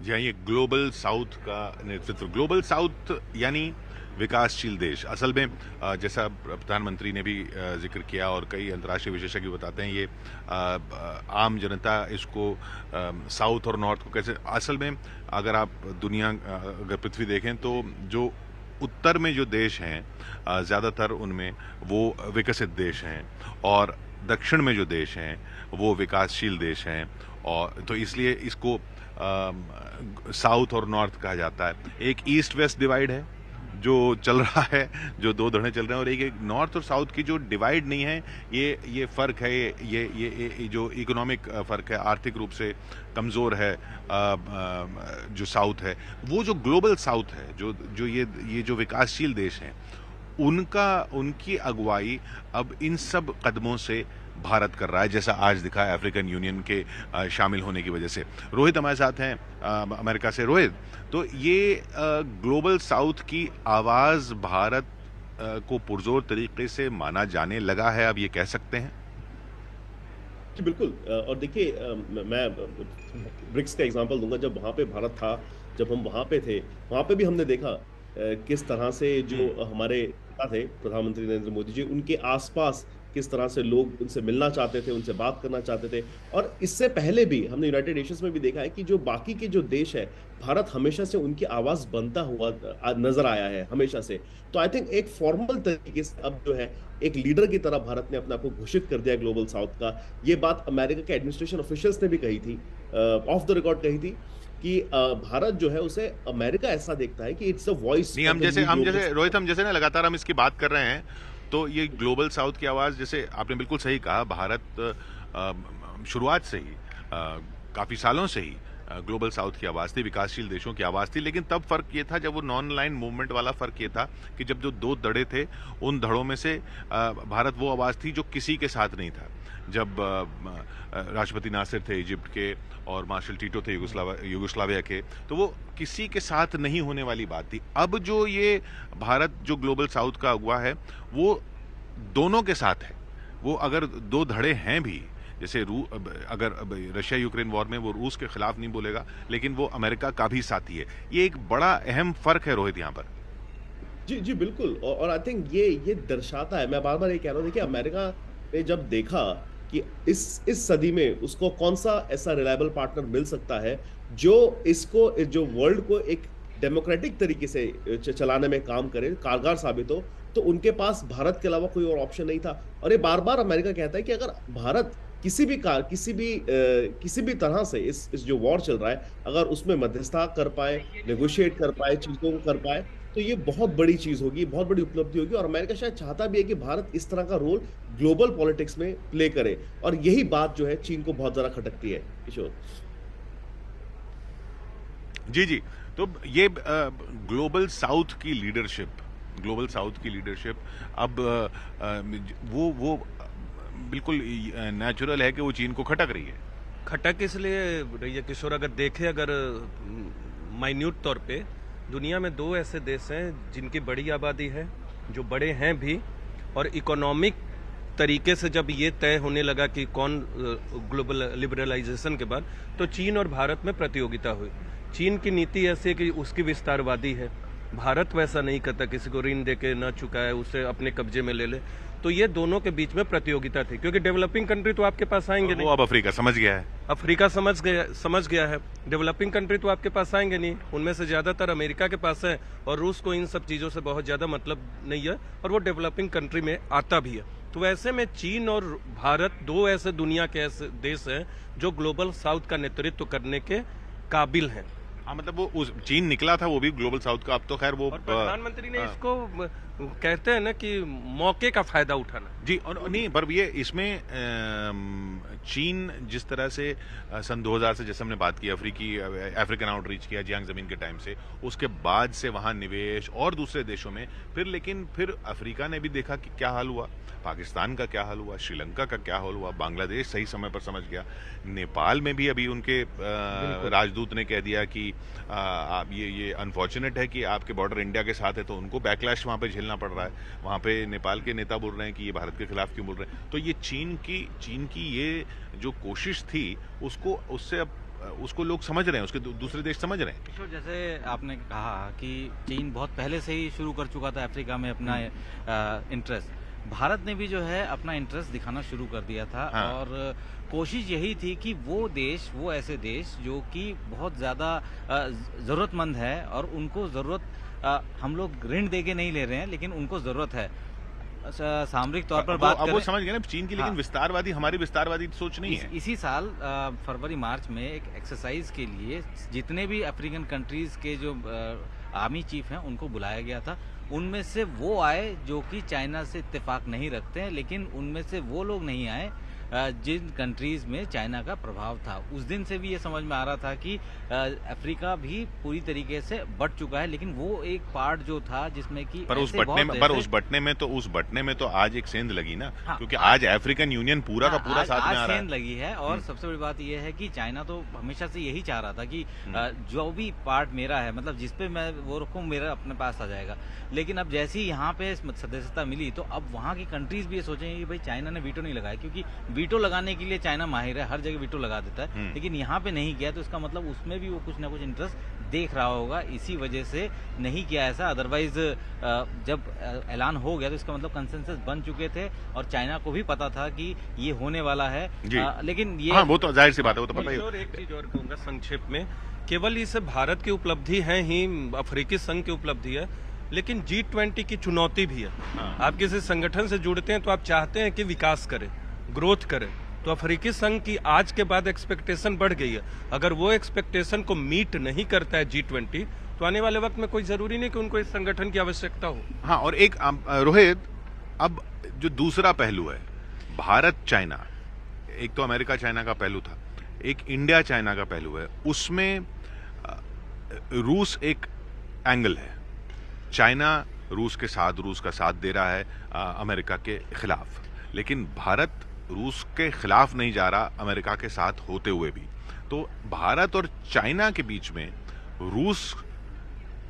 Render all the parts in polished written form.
जी हाँ, ये global south का नेतृत्व, ग्लोबल साउथ यानी विकासशील देश। असल में जैसा प्रधानमंत्री ने भी जिक्र किया और कई अंतर्राष्ट्रीय विशेषज्ञ बताते हैं, ये आम जनता इसको साउथ और नॉर्थ को कैसे, असल में अगर आप दुनिया अगर पृथ्वी देखें तो जो उत्तर में जो देश हैं ज़्यादातर उनमें वो विकसित देश हैं, और दक्षिण में जो देश हैं वो विकासशील देश हैं। और तो इसलिए इसको साउथ और नॉर्थ कहा जाता है। एक ईस्ट वेस्ट डिवाइड है जो चल रहा है, जो दो धड़े चल रहे हैं, और एक नॉर्थ और साउथ की जो डिवाइड नहीं है, ये फर्क है, ये जो इकोनॉमिक फर्क है, आर्थिक रूप से कमज़ोर है जो साउथ है। वो जो ग्लोबल साउथ है, जो जो ये जो विकासशील देश हैं, उनका उनकी अगुवाई अब इन सब कदमों से भारत कर रहा है, जैसा आज दिखा है अफ्रीकन यूनियन के शामिल होने की वजह से। रोहित हमारे साथ हैं अमेरिका से। रोहित, तो ये ग्लोबल साउथ की आवाज़ भारत को पुरजोर तरीके से माना जाने लगा है, अब ये कह सकते हैं? जी, बिल्कुल और देखिए मैं ब्रिक्स का एग्ज़ाम्पल दूँगा जब वहाँ पे भारत था, जब हम वहाँ पे थे, वहाँ पे भी हमने देखा किस तरह से हुँ। जो हमारे नेता थे, प्रधानमंत्री नरेंद्र मोदी जी, उनके आस-पास किस तरह से लोग उनसे मिलना चाहते थे, उनसे बात करना चाहते थे और इससे पहले भी हमने यूनाइटेड नेशंस में भी देखा है कि जो बाकी के जो देश हैं, भारत हमेशा से उनकी आवाज़ बनता हुआ नज़र आया है, हमेशा से। तो आई थिंक एक फॉर्मल तरीके से अब जो है, एक लीडर की तरह भारत ने अपने आप को घोषित कर दिया है ग्लोबल साउथ का। ये बात अमेरिका के एडमिनिस्ट्रेशन ऑफिशियल्स ने भी कही थी ऑफ द रिकॉर्ड कही थी कि भारत जो है उसे अमेरिका ऐसा देखता है कि इट्स अ वॉइस नहीं, ऑफ द न्यू हम ग्लोबल जैसे रोहित, हम जैसे ना लगातार हम इसकी बात कर रहे हैं, तो ये ग्लोबल साउथ की आवाज़, जैसे आपने बिल्कुल सही कहा, भारत शुरुआत से ही काफ़ी सालों से ही ग्लोबल साउथ की आवाज़ थी, विकासशील देशों की आवाज़ थी। लेकिन तब फ़र्क ये था, जब वो नॉन लाइन मूवमेंट वाला फ़र्क ये था कि जब जो दो धड़े थे, उन धड़ों में से भारत वो आवाज़ थी जो किसी के साथ नहीं था। जब राष्ट्रपति नासिर थे इजिप्ट के, और मार्शल टीटो थे युगोस्लाविया के, तो वो किसी के साथ नहीं होने वाली बात थी। अब जो ये भारत जो ग्लोबल साउथ का अगुवा है, वो दोनों के साथ है। वो अगर दो धड़े हैं भी, जैसे अगर रशिया यूक्रेन वॉर में वो रूस के खिलाफ नहीं बोलेगा, लेकिन वो अमेरिका का भी साथी है। ये एक बड़ा अहम फर्क है रोहित यहाँ पर। जी, जी, बिल्कुल और आई थिंक ये दर्शाता है मैं बार-बार ये कह रहा हूँ देखिए अमेरिका ने जब देखा कि इस सदी में उसको कौन-सा ऐसा रिलायबल पार्टनर मिल सकता है, जो इसको जो वर्ल्ड को एक डेमोक्रेटिक तरीके से चलाने में काम करे, कारगर साबित हो, तो उनके पास भारत के अलावा कोई और ऑप्शन नहीं था। और ये बार-बार अमेरिका कहता है कि अगर भारत किसी भी तरह से इस जो वॉर चल रहा है, अगर उसमें मध्यस्थता कर पाए, नेगोशिएट कर पाए, चीज़ों को कर पाए, तो ये बहुत बड़ी चीज़ होगी, बहुत बड़ी उपलब्धि होगी और अमेरिका शायद चाहता भी है कि भारत इस तरह का रोल ग्लोबल पॉलिटिक्स में प्ले करे और यही बात जो है चीन को बहुत ज़्यादा खटकती है, किशोर। जी, जी। तो ये ग्लोबल साउथ की लीडरशिप अब वो बिल्कुल नेचुरल है कि वो चीन को खटक रही है। खटक इसलिए रही है किशोर, अगर देखें अगर माइन्यूट तौर पे दुनिया में दो ऐसे देश हैं जिनकी बड़ी आबादी है, जो बड़े हैं भी, और इकोनॉमिक तरीके से जब ये तय होने लगा कि कौन ग्लोबल लिबरलाइजेशन के बाद, तो चीन और भारत में प्रतियोगिता हुई। चीन की नीति ऐसी है कि उसकी विस्तारवादी है, भारत वैसा नहीं करता, किसी को ऋण देके न चुकाए उसे अपने कब्जे में ले ले। तो ये दोनों के बीच में प्रतियोगिता थी, क्योंकि डेवलपिंग कंट्री तो आपके पास आएंगे नहीं। वो अब अफ्रीका समझ गया है। अफ्रीका समझ गया है। डेवलपिंग कंट्री तो आपके पास आएंगे नहीं, उनमें से ज्यादातर अमेरिका के पास है, और रूस को इन सब चीजों से बहुत ज्यादा मतलब नहीं है, और वो डेवलपिंग कंट्री में आता भी है। तो ऐसे में चीन और भारत दो ऐसे दुनिया के ऐसे देश हैं जो ग्लोबल साउथ का नेतृत्व करने के काबिल हैं। हाँ, मतलब वो उस चीन निकला था वो भी ग्लोबल साउथ का, अब तो खैर वो और प्रधानमंत्री ने इसको कहते हैं ना कि मौके का फायदा उठाना। जी, और नहीं, पर ये इसमें चीन जिस तरह से सन 2000 से, जैसे हमने बात की, अफ्रीकन आउटरीच किया जियांग जमीन के टाइम से, उसके बाद से वहाँ निवेश और दूसरे देशों में, लेकिन फिर अफ्रीका ने भी देखा कि क्या हाल हुआ, पाकिस्तान का क्या हाल हुआ, श्रीलंका का क्या हाल हुआ, बांग्लादेश सही समय पर समझ गया, नेपाल में भी अभी उनके राजदूत ने कह दिया कि आप ये अनफॉर्चुनेट है कि आपके बॉर्डर इंडिया के साथ है, तो उनको बैकलैश वहाँ पे झेलना पड़ रहा है। वहाँ पे नेपाल के नेता बोल रहे हैं कि ये भारत के खिलाफ क्यों बोल रहे हैं। तो ये चीन की ये जो कोशिश थी, उससे अब उसको लोग समझ रहे हैं, उसके दूसरे देश समझ रहे हैं। किशोर, जैसे आपने कहा कि चीन बहुत पहले से ही शुरू कर चुका था अफ्रीका में अपना इंटरेस्ट, भारत ने भी जो है अपना इंटरेस्ट दिखाना शुरू कर दिया था। हाँ। और कोशिश यही थी कि वो ऐसे देश जो कि बहुत ज़्यादा ज़रूरतमंद है और उनको ज़रूरत, हम लोग ऋण दे के नहीं ले रहे हैं लेकिन उनको ज़रूरत है। सामरिक तौर पर बात अब करें, वो समझ गए ना चीन की, लेकिन हाँ। विस्तारवादी, हमारी विस्तारवादी सोच नहीं है। इसी साल फरवरी मार्च में एक एक्सरसाइज के लिए जितने भी अफ्रीकन कंट्रीज के जो आर्मी चीफ हैं उनको बुलाया गया था। उनमें से वो आए जो कि चाइना से इत्तेफाक नहीं रखते हैं, लेकिन उनमें से वो लोग नहीं आए जिन कंट्रीज में चाइना का प्रभाव था। उस दिन से भी ये समझ में आ रहा था कि अफ्रीका भी पूरी तरीके से बट चुका है, लेकिन वो एक पार्ट जो था जिसमें कि पर उस बटने में तो आज एक सेंध लगी ना। हाँ, क्योंकि आज अफ्रीकन यूनियन पूरा का पूरा साथ में आ रहा है। सेंध लगी है। और सबसे बड़ी बात यह है कि चाइना तो हमेशा से यही चाह रहा था कि जो भी पार्ट मेरा है, मतलब जिसपे मैं वो रखूं, मेरा अपने पास आ जाएगा। लेकिन अब जैसे ही यहाँ पे सदस्यता मिली तो अब वहाँ की कंट्रीज भी ये सोचेंगे कि भाई चाइना ने वीटो नहीं लगाया, क्योंकि वीटो लगाने के लिए चाइना माहिर है, हर जगह वीटो लगा देता है, लेकिन यहाँ पे नहीं किया। तो इसका मतलब उसमें भी वो कुछ ना कुछ इंटरेस्ट देख रहा होगा, इसी वजह से नहीं किया ऐसा। अदरवाइज जब ऐलान हो गया तो इसका मतलब कंसेंसस बन चुके थे और चाइना को भी पता था कि ये होने वाला है। लेकिन ये, हाँ, वो तो जाहिर सी बात है, वो तो पता ही और एक चीज और कहूंगा संक्षेप में, केवल इस भारत की उपलब्धि है ही, अफ्रीकी संघ की उपलब्धि है, लेकिन G20 की चुनौती भी है। आप किसी संगठन से जुड़ते हैं तो आप चाहते हैं कि विकास करे, ग्रोथ करे। तो अफ्रीकी संघ की आज के बाद एक्सपेक्टेशन बढ़ गई है। अगर वो एक्सपेक्टेशन को मीट नहीं करता है G20, तो आने वाले वक्त में कोई जरूरी नहीं कि उनको इस संगठन की आवश्यकता हो। हाँ, और एक रोहित, अब जो दूसरा पहलू है, भारत चाइना, एक तो अमेरिका चाइना का पहलू था, एक इंडिया चाइना का पहलू है, उसमें रूस एक एंगल है। चाइना रूस का साथ दे रहा है अमेरिका के खिलाफ, लेकिन भारत रूस के खिलाफ नहीं जा रहा अमेरिका के साथ होते हुए भी। तो भारत और चाइना के बीच में रूस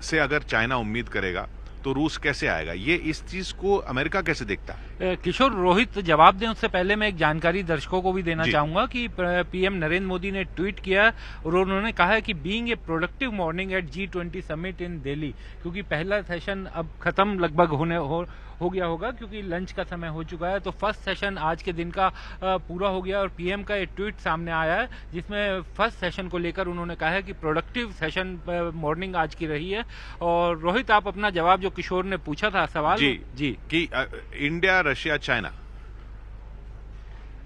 से अगर चाइना उम्मीद करेगा तो रूस कैसे आएगा, ये इस चीज को अमेरिका कैसे देखता है? किशोर, रोहित जवाब दें उससे पहले मैं एक जानकारी दर्शकों को भी देना चाहूंगा कि पीएम नरेंद्र मोदी ने ट्वीट किया और उन्होंने कहा है कि being a productive morning at G20 summit in Delhi, क्योंकि पहला सेशन अब खत्म लगभग हो गया होगा क्योंकि लंच का समय हो चुका है। तो फर्स्ट सेशन आज के दिन का पूरा हो गया और पीएम का एक ट्वीट सामने आया है जिसमें फर्स्ट सेशन को लेकर उन्होंने कहा है कि प्रोडक्टिव सेशन मॉर्निंग आज की रही है। और रोहित, आप अपना जवाब जो किशोर ने पूछा था सवाल, जी कि इंडिया, रशिया, चाइना,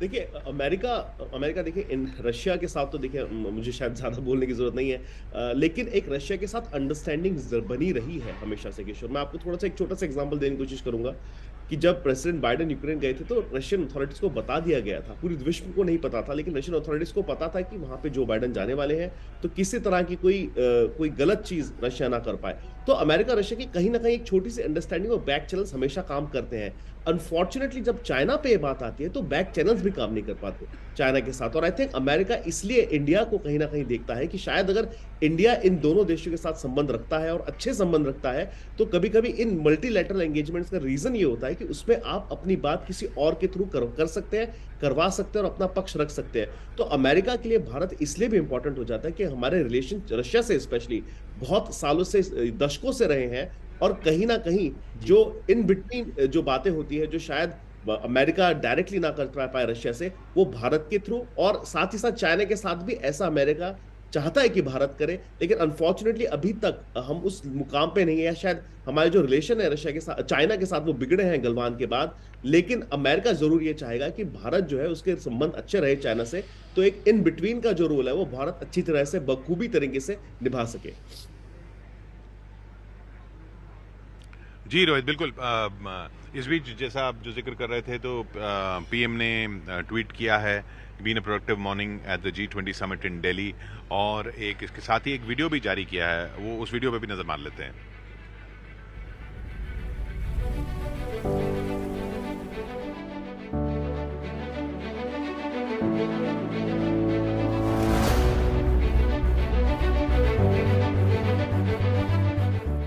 देखिए अमेरिका देखिए, इन रशिया के साथ तो देखिए मुझे शायद ज्यादा बोलने की जरूरत नहीं है, लेकिन एक रशिया के साथ अंडरस्टैंडिंग बनी रही है हमेशा से। किशोर, मैं आपको थोड़ा सा एक छोटा सा एग्जांपल देने की कोशिश करूंगा कि जब प्रेसिडेंट बाइडेन यूक्रेन गए थे तो रशियन अथॉरिटीज को बता दिया गया था, पूरी विश्व को नहीं पता था, लेकिन रशियन अथॉरिटीज को पता था कि वहां पे जो बाइडेन जाने वाले हैं, तो किसी तरह की कोई गलत चीज रशिया ना कर पाए। तो अमेरिका रशिया की कहीं ना कहीं एक छोटी सी अंडरस्टैंडिंग और बैक चैनल्स हमेशा काम करते हैं। अनफॉर्चुनेटली जब चाइना पे बात आती है तो बैक चैनल्स भी काम नहीं कर पाते चाइना के साथ। और आई थिंक अमेरिका इसलिए इंडिया को कहीं ना कहीं देखता है कि शायद अगर इंडिया इन दोनों देशों के साथ संबंध रखता है और अच्छे संबंध रखता है तो कभी कभी इन मल्टीलैटरल एंगेजमेंट्स का रीजन ये होता है कि उसमें आप अपनी बात किसी और के थ्रू कर सकते हैं, करवा सकते हैं और अपना पक्ष रख सकते हैं। तो अमेरिका के लिए भारत इसलिए भी इंपॉर्टेंट हो जाता है कि हमारे रिलेशन रशिया से स्पेशली बहुत सालों से, दशकों से रहे हैं, और कहीं ना कहीं जो इन बिटवीन जो बातें होती है जो शायद अमेरिका डायरेक्टली ना कर पाए रशिया से, वो भारत के थ्रू, और साथ ही साथ चाइना के साथ भी ऐसा अमेरिका चाहता है कि भारत करे। लेकिन अनफॉर्चुनेटली अभी तक हम उस मुकाम पे नहीं है। शायद हमारे जो रिलेशन है रशिया के साथ, चाइना के साथ, वो बिगड़े हैं गलवान के बाद, लेकिन अमेरिका जरूर ये चाहेगा कि भारत जो है उसके संबंध अच्छे रहे चाइना से। तो एक इन बिटवीन का जो रोल है वो भारत अच्छी तरह से बखूबी तरीके से निभा सके। जी रोहित, बिल्कुल। इस बीच जैसा आप जो जिक्र कर रहे थे, तो पीएम ने ट्वीट किया है been a productive morning at the G20 summit in Delhi, और एक इसके साथ ही एक वीडियो भी जारी किया है, वो उस वीडियो पे भी नजर मार लेते हैं।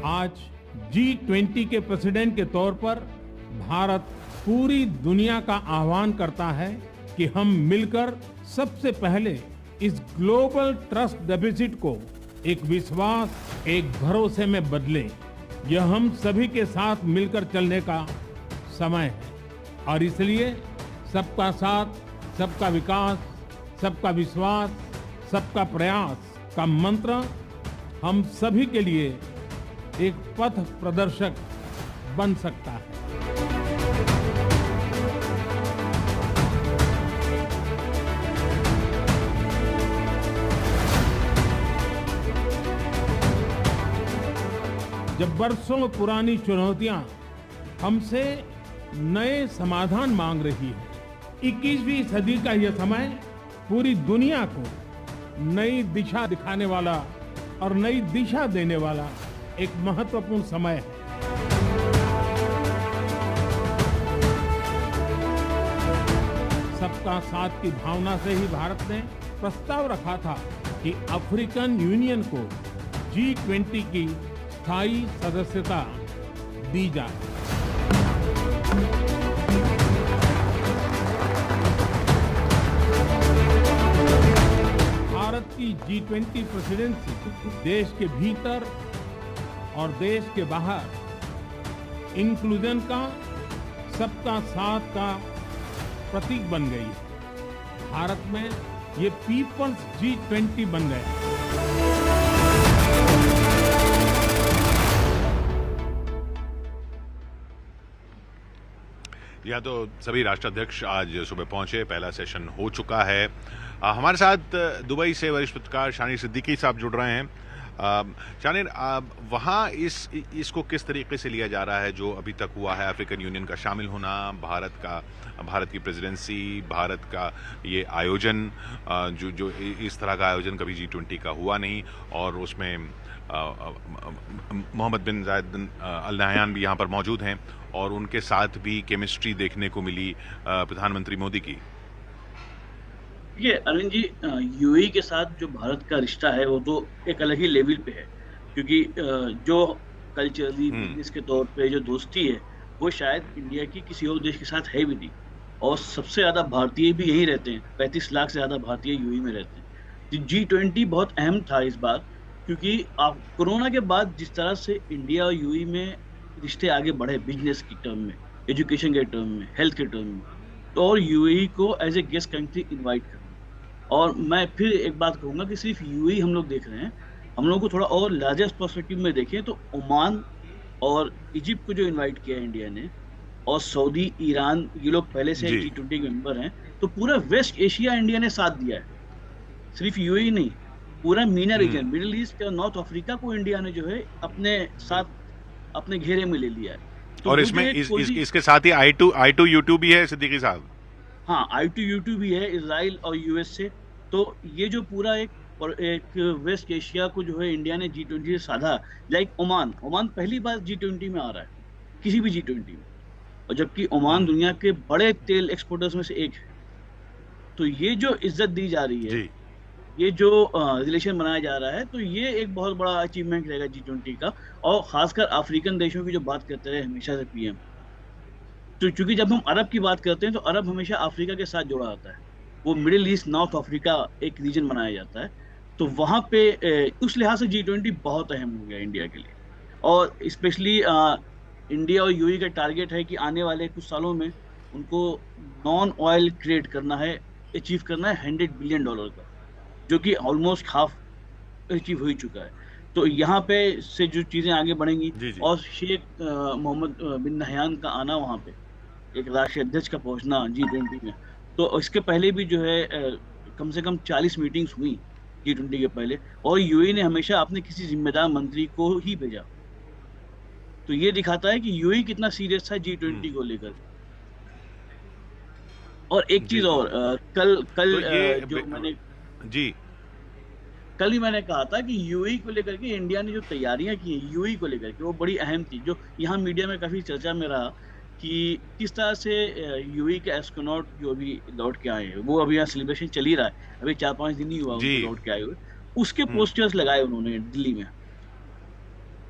आज G20 के प्रेसिडेंट के तौर पर भारत पूरी दुनिया का आह्वान करता है कि हम मिलकर सबसे पहले इस ग्लोबल ट्रस्ट डेफिसिट को एक विश्वास, एक भरोसे में बदले। यह हम सभी के साथ मिलकर चलने का समय है और इसलिए सबका साथ, सबका विकास, सबका विश्वास, सबका प्रयास का मंत्र हम सभी के लिए एक पथ प्रदर्शक बन सकता है। जब बरसों पुरानी चुनौतियां हमसे नए समाधान मांग रही है, 21वीं सदी का यह समय पूरी दुनिया को नई दिशा दिखाने वाला और नई दिशा देने वाला एक महत्वपूर्ण समय है। सबका साथ की भावना से ही भारत ने प्रस्ताव रखा था कि अफ्रीकन यूनियन को G20 की स्थायी सदस्यता दी जाए। भारत की G20 प्रेसिडेंसी देश के भीतर और देश के बाहर इंक्लूजन का, सबका साथ का प्रतीक बन गई है। भारत में ये पीपल्स G20 बन गया। या तो सभी राष्ट्राध्यक्ष आज सुबह पहुंचे, पहला सेशन हो चुका है। हमारे साथ दुबई से वरिष्ठ पत्रकार शानिर सिद्दीकी साहब जुड़ रहे हैं। शानिर, वहाँ इसको किस तरीके से लिया जा रहा है जो अभी तक हुआ है, अफ्रीकन यूनियन का शामिल होना, भारत की प्रेसिडेंसी, भारत का ये आयोजन, जो इस तरह का आयोजन कभी G20 का हुआ नहीं, और उसमें मोहम्मद बिन जायद अल नहयान भी यहाँ पर मौजूद हैं और उनके साथ भी केमिस्ट्री देखने को मिली प्रधानमंत्री मोदी की। ये अरविंद जी, यूएई के साथ जो भारत का रिश्ता है वो तो एक अलग ही लेवल पे है, क्योंकि जो कल्चरली, बिजनेस के तौर पे जो दोस्ती है वो शायद इंडिया की किसी और देश के साथ है भी नहीं। और सबसे ज़्यादा भारतीय भी यहीं रहते हैं, 35 लाख से ज़्यादा भारतीय यूएई में रहते हैं। G20 बहुत अहम था इस बार, क्योंकि कोरोना के बाद जिस तरह से इंडिया और यूएई में रिश्ते आगे बढ़े, बिजनेस की टर्म में, एजुकेशन के टर्म में, हेल्थ के टर्म में, तो और यूएई को as a guest country invite करना। और मैं फिर एक बात कहूँगा कि सिर्फ यूएई हम लोग देख रहे हैं, हम लोगों को थोड़ा और लार्जेस्ट पर्सपेक्टिव में देखें तो ओमान और इजिप्ट को जो इनवाइट किया है इंडिया ने, और सऊदी, ईरान, ये लोग पहले से G20 के मेंबर हैं, तो पूरा वेस्ट एशिया इंडिया ने साथ दिया है, सिर्फ यूएई नहीं, पूरा मीना रीजन, मिडिल ईस्ट और नॉर्थ अफ्रीका को इंडिया ने जो है अपने साथ, अपने घेरे में ले लिया है। तो और इसमें इसके साथ ही I2U2 भी है सिद्दीकी साहब। हाँ, I2U2 भी है, इजराइल और यूएस से। तो ये जो पूरा एक वेस्ट एशिया को जो है इंडिया ने G20 से साधा, लाइक ओमान पहली बार G20 में आ रहा है, किसी भी G20 में, और जबकि ओमान दुनिया के बड़े तेल एक्सपोर्टर्स में से एक है। तो ये जो इज्जत दी जा रही है, ये जो रिलेशन बनाया जा रहा है, तो ये एक बहुत बड़ा अचीवमेंट रहेगा G20 का। और खासकर अफ्रीकन देशों की जो बात करते रहे हमेशा से पीएम, तो चूंकि जब हम अरब की बात करते हैं तो अरब हमेशा अफ्रीका के साथ जुड़ा होता है, वो मिडिल ईस्ट, नॉर्थ अफ्रीका एक रीजन बनाया जाता है। तो वहाँ पे उस लिहाज से G20 बहुत अहम हो गया इंडिया के लिए। और स्पेशली इंडिया और यूएई का टारगेट है कि आने वाले कुछ सालों में उनको नॉन ऑयल क्रिएट करना है, अचीव करना है $100 बिलियन का, जो कि ऑलमोस्ट हाफ अचीव हो ही चुका है। तो यहाँ पे से जो चीज़ें आगे बढ़ेंगी, और शेख मोहम्मद बिन नहयान का आना वहाँ पे, एक राष्ट्रीय अध्यक्ष का पहुँचना G20 में, तो इसके पहले भी जो है कम से कम 40 मीटिंग्स हुई G20 के पहले, और यूएई ने हमेशा अपने किसी जिम्मेदार मंत्री को ही भेजा। तो ये दिखाता है कि यूएई कितना सीरियस था G20 को लेकर। और एक चीज और, कल तो जो मैंने कल ही मैंने कहा था कि यूएई को लेकर के इंडिया ने जो तैयारियां की हैं यूएई को लेकर के, वो बड़ी अहम थी, जो यहाँ मीडिया में काफी चर्चा में रहा कि किस तरह से यूएई के एस्ट्रोनॉट जो अभी लौट के आए हैं, वो अभी यहाँ सेलिब्रेशन चल ही रहा है, अभी 4-5 दिन ही हुआ लौट के आए हुए, उसके पोस्टर्स लगाए उन्होंने दिल्ली में,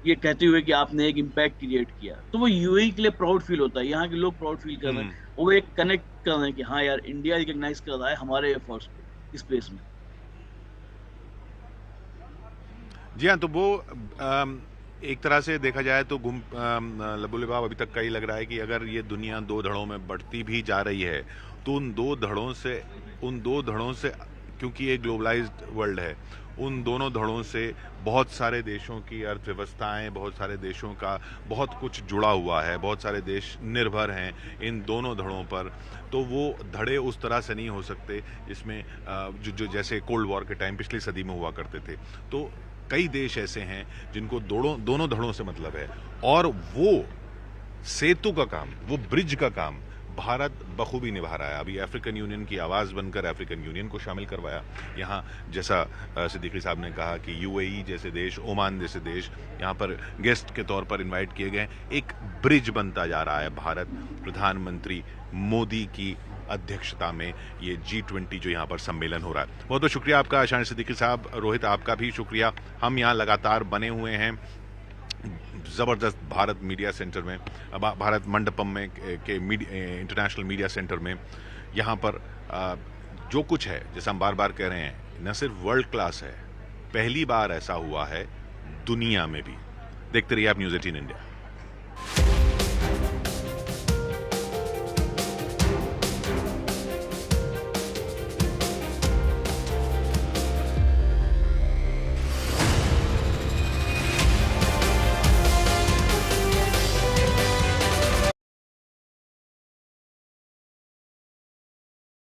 ये कहते हुए कि आपने एक इम्पैक्ट क्रिएट किया। तो वो यूएई के लिए प्राउड फील होता है, यहाँ के लोग प्राउड फील कर रहे हैं, वो एक कनेक्ट कर रहे हैं कि हाँ यार, इंडिया रिकॉग्नाइज कर रहा है हमारे एफर्ट्स पे स्पेस में। जी हाँ, तो वो एक तरह से देखा जाए तो लबो-लिबाब अभी तक का ही लग रहा है कि अगर ये दुनिया दो धड़ों में बढ़ती भी जा रही है, तो उन दो धड़ों से क्योंकि ये ग्लोबलाइज्ड वर्ल्ड है, उन दोनों धड़ों से बहुत सारे देशों की अर्थव्यवस्थाएं, बहुत सारे देशों का बहुत कुछ जुड़ा हुआ है, बहुत सारे देश निर्भर हैं इन दोनों धड़ों पर। तो वो धड़े उस तरह से नहीं हो सकते जिसमें जो जैसे कोल्ड वॉर के टाइम पिछली सदी में हुआ करते थे। तो कई देश ऐसे हैं जिनको दोनों धड़ों से मतलब है, और वो सेतु का काम, वो ब्रिज का काम भारत बखूबी निभा रहा है। अभी अफ्रीकन यूनियन की आवाज़ बनकर अफ्रीकन यूनियन को शामिल करवाया यहाँ, जैसा सिद्दीकी साहब ने कहा कि यूएई जैसे देश, ओमान जैसे देश यहाँ पर गेस्ट के तौर पर इनवाइट किए गए। एक ब्रिज बनता जा रहा है भारत प्रधानमंत्री मोदी की अध्यक्षता में ये G20 जो यहाँ पर सम्मेलन हो रहा है। बहुत बहुत शुक्रिया आपका शान सिद्दीकी साहब। रोहित, आपका भी शुक्रिया। हम यहाँ लगातार बने हुए हैं ज़बरदस्त भारत मीडिया सेंटर में, भारत मंडपम में के इंटरनेशनल मीडिया सेंटर में। यहाँ पर जो कुछ है, जैसा हम बार बार कह रहे हैं, न सिर्फ वर्ल्ड क्लास है, पहली बार ऐसा हुआ है दुनिया में भी। देखते रहिए आप न्यूज़ 18 इंडिया।